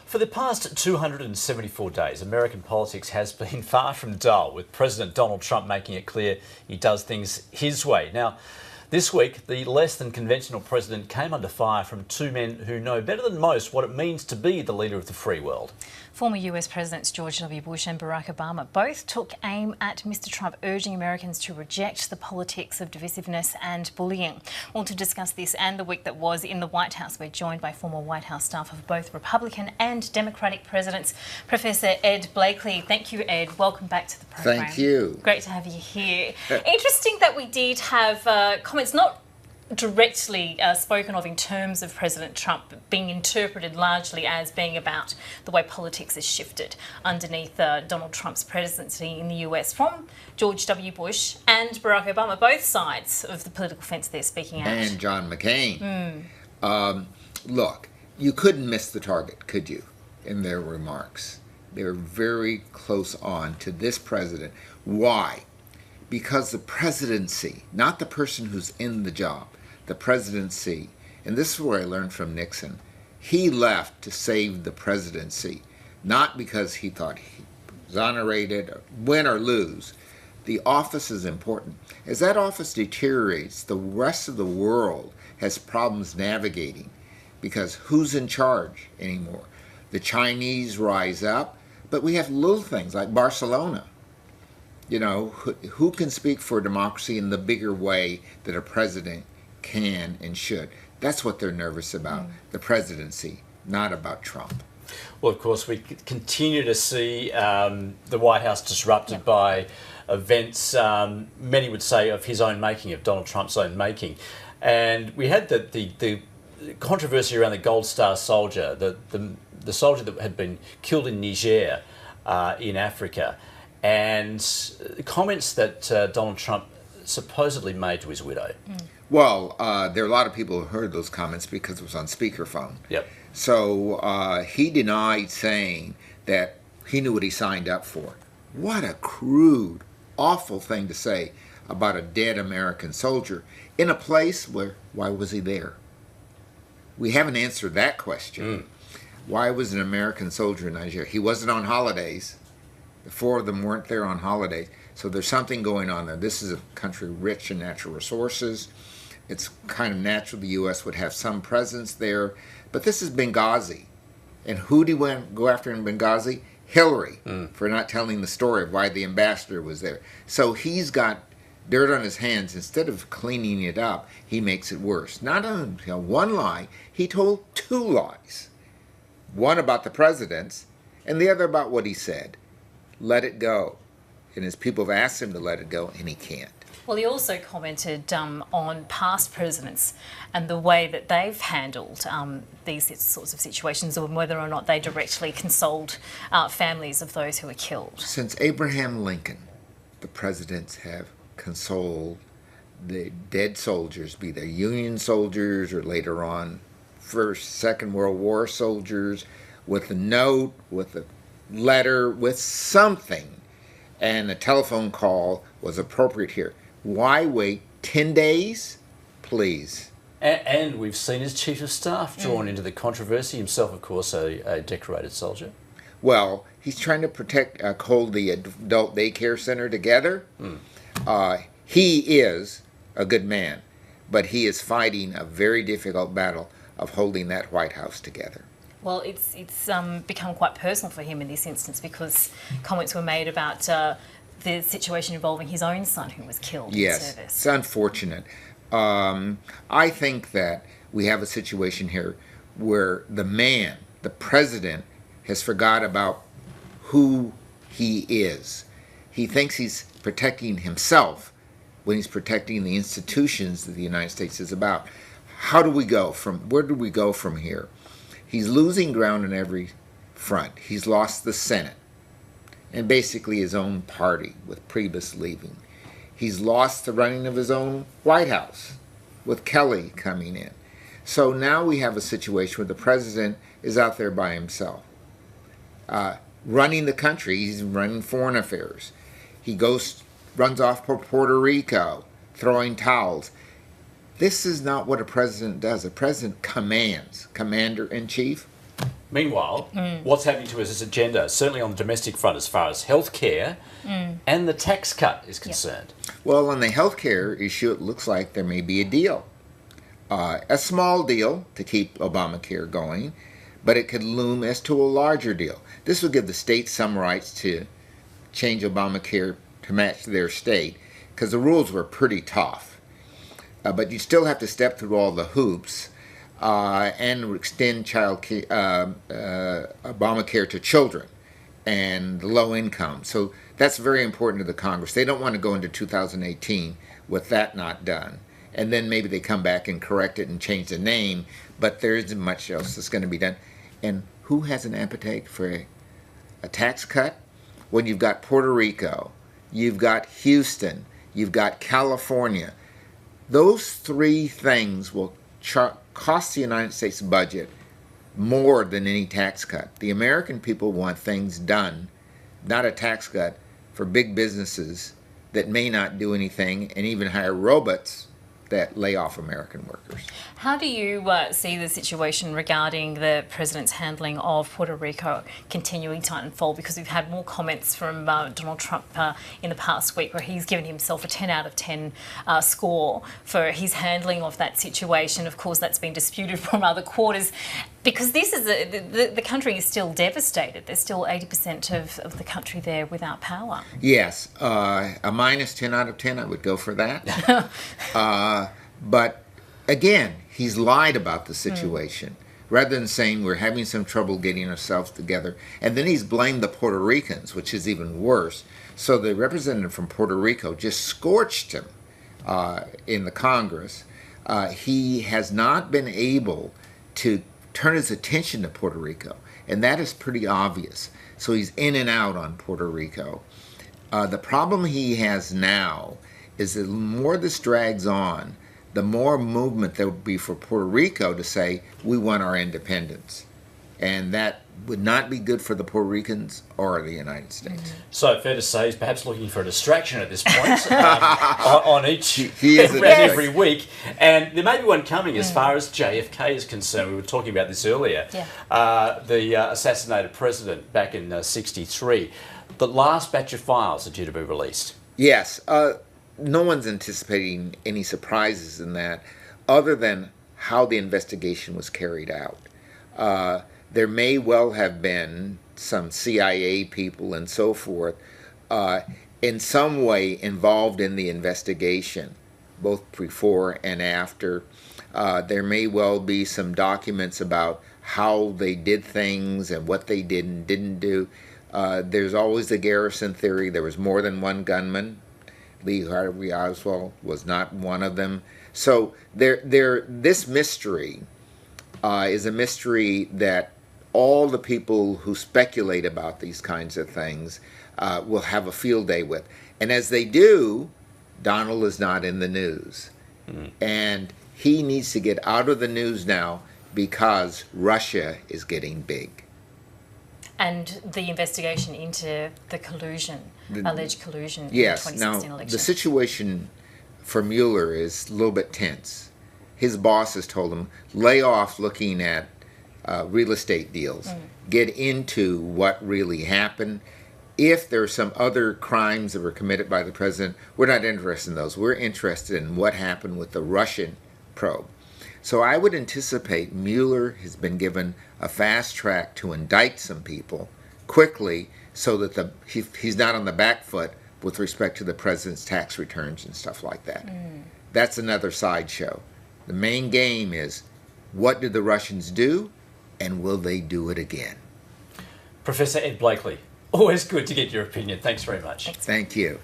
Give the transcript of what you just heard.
For the past 274 days, American politics has been far from dull, with President Donald Trump making it clear he does things his way. Now, this week, the less than conventional president came under fire from two men who know better than most what it means to be the leader of the free world. Former US Presidents George W. Bush and Barack Obama both took aim at Mr. Trump, urging Americans to reject the politics of divisiveness and bullying. Well, to discuss this and the week that was in the White House, we're joined by former White House staff of both Republican and Democratic presidents, Professor Ed Blakely. Thank you, Ed. Welcome back to the program. Thank you. Great to have you here. Interesting that we did have comments not directly spoken of in terms of President Trump being interpreted largely as being about the way politics has shifted underneath Donald Trump's presidency in the US from George W. Bush and Barack Obama, both sides of the political fence there speaking out. And John McCain. Look, you couldn't miss the target, could you, in their remarks? They were very close on to this president. Why? Because the presidency, not the person who's in the job, the presidency, and this is what I learned from Nixon, he left to save the presidency, not because he thought he was exonerated, win or lose. The office is important. As that office deteriorates, the rest of the world has problems navigating, because who's in charge anymore? The Chinese rise up, but we have little things like Barcelona. You know, who can speak for democracy in the bigger way that a president can and should? That's what they're nervous about, the presidency, not about Trump. Well, of course, we continue to see the White House disrupted by events, many would say, of his own making, of Donald Trump's own making. And we had the controversy around the Gold Star soldier, the soldier that had been killed in Niger in Africa, and comments that Donald Trump supposedly made to his widow. Well, there are a lot of people who heard those comments because it was on speakerphone. Yep. So he denied saying that he knew what he signed up for. What a crude, awful thing to say about a dead American soldier in a place where, why was he there? We haven't answered that question. Why was an American soldier in Nigeria? He wasn't on holidays. The four of them weren't there on holidays. So there's something going on there. This is a country rich in natural resources. It's kind of natural the U.S. would have some presence there. But this is Benghazi. And who did he go after in Benghazi? Hillary, for not telling the story of why the ambassador was there. So he's got dirt on his hands. Instead of cleaning it up, he makes it worse. Not only one lie, he told two lies. One about the presidents, and the other about what he said. Let it go. And his people have asked him to let it go, and he can't. Well, he also commented on past presidents and the way that they've handled these sorts of situations, and whether or not they directly consoled families of those who were killed. Since Abraham Lincoln, the presidents have consoled the dead soldiers, be they Union soldiers or later on First, Second World War soldiers, with a note, with a letter, with something. And a telephone call was appropriate here. Why wait 10 days? Please. And we've seen his chief of staff drawn into the controversy, himself, of course, a decorated soldier. Well, he's trying to hold the adult daycare center together. He is a good man, but he is fighting a very difficult battle of holding that White House together. Well, it's become quite personal for him in this instance, because comments were made about the situation involving his own son who was killed in service. Yes, it's unfortunate. I think that we have a situation here where the man, the president, has forgot about who he is. He thinks he's protecting himself when he's protecting the institutions that the United States is about. Where do we go from here? He's losing ground on every front. He's lost the Senate and basically his own party with Priebus leaving. He's lost the running of his own White House with Kelly coming in. So now we have a situation where the president is out there by himself, running the country. He's running foreign affairs. He runs off for Puerto Rico, throwing towels. This is not what a president does. A president commands, commander-in-chief. Meanwhile, what's happening to his agenda, certainly on the domestic front as far as healthcare and the tax cut is concerned? Well, on the healthcare issue, it looks like there may be a deal. A small deal to keep Obamacare going, but it could loom as to a larger deal. This would give the states some rights to change Obamacare to match their state, because the rules were pretty tough. But you still have to step through all the hoops and extend Obamacare to children and low income. So that's very important to the Congress. They don't want to go into 2018 with that not done. And then maybe they come back and correct it and change the name, but there isn't much else that's going to be done. And who has an appetite for a tax cut? When you've got Puerto Rico, you've got Houston, you've got California. Those three things will cost the United States budget more than any tax cut. The American people want things done, not a tax cut for big businesses that may not do anything and even hire robots that lay off American workers. How do you see the situation regarding the president's handling of Puerto Rico continuing to unfold? Because we've had more comments from Donald Trump in the past week where he's given himself a 10 out of 10 score for his handling of that situation. Of course, that's been disputed from other quarters because this is the country is still devastated. There's still 80% of the country there without power. Yes, a minus 10 out of 10, I would go for that. But again, he's lied about the situation. Rather than saying we're having some trouble getting ourselves together. And then he's blamed the Puerto Ricans, which is even worse. So the representative from Puerto Rico just scorched him in the Congress. He has not been able to turn his attention to Puerto Rico. And that is pretty obvious. So he's in and out on Puerto Rico. The problem he has now is that the more this drags on, the more movement there will be for Puerto Rico to say, we want our independence. And that would not be good for the Puerto Ricans or the United States. So fair to say he's perhaps looking for a distraction at this point on each every week. And there may be one coming as far as JFK is concerned. We were talking about this earlier. The assassinated president back in '63. The last batch of files are due to be released. Yes. No one's anticipating any surprises in that other than how the investigation was carried out. There may well have been some CIA people and so forth in some way involved in the investigation, both before and after. There may well be some documents about how they did things and what they did and didn't do. There's always the Garrison theory. There was more than one gunman. Lee Harvey Oswald was not one of them. So this mystery is a mystery that all the people who speculate about these kinds of things will have a field day with. And as they do, Donald is not in the news. And he needs to get out of the news now because Russia is getting big. And the investigation into the collusion, alleged collusion yes, in the 2016 now, election. The situation for Mueller is a little bit tense. His boss has told him, lay off looking at real estate deals. Get into what really happened. If there are some other crimes that were committed by the president, we're not interested in those. We're interested in what happened with the Russian probe. So I would anticipate Mueller has been given a fast track to indict some people quickly so that he's not on the back foot with respect to the president's tax returns and stuff like that. That's another sideshow. The main game is, what did the Russians do, and will they do it again? Professor Ed Blakely, always good to get your opinion. Thanks very much. Thank you.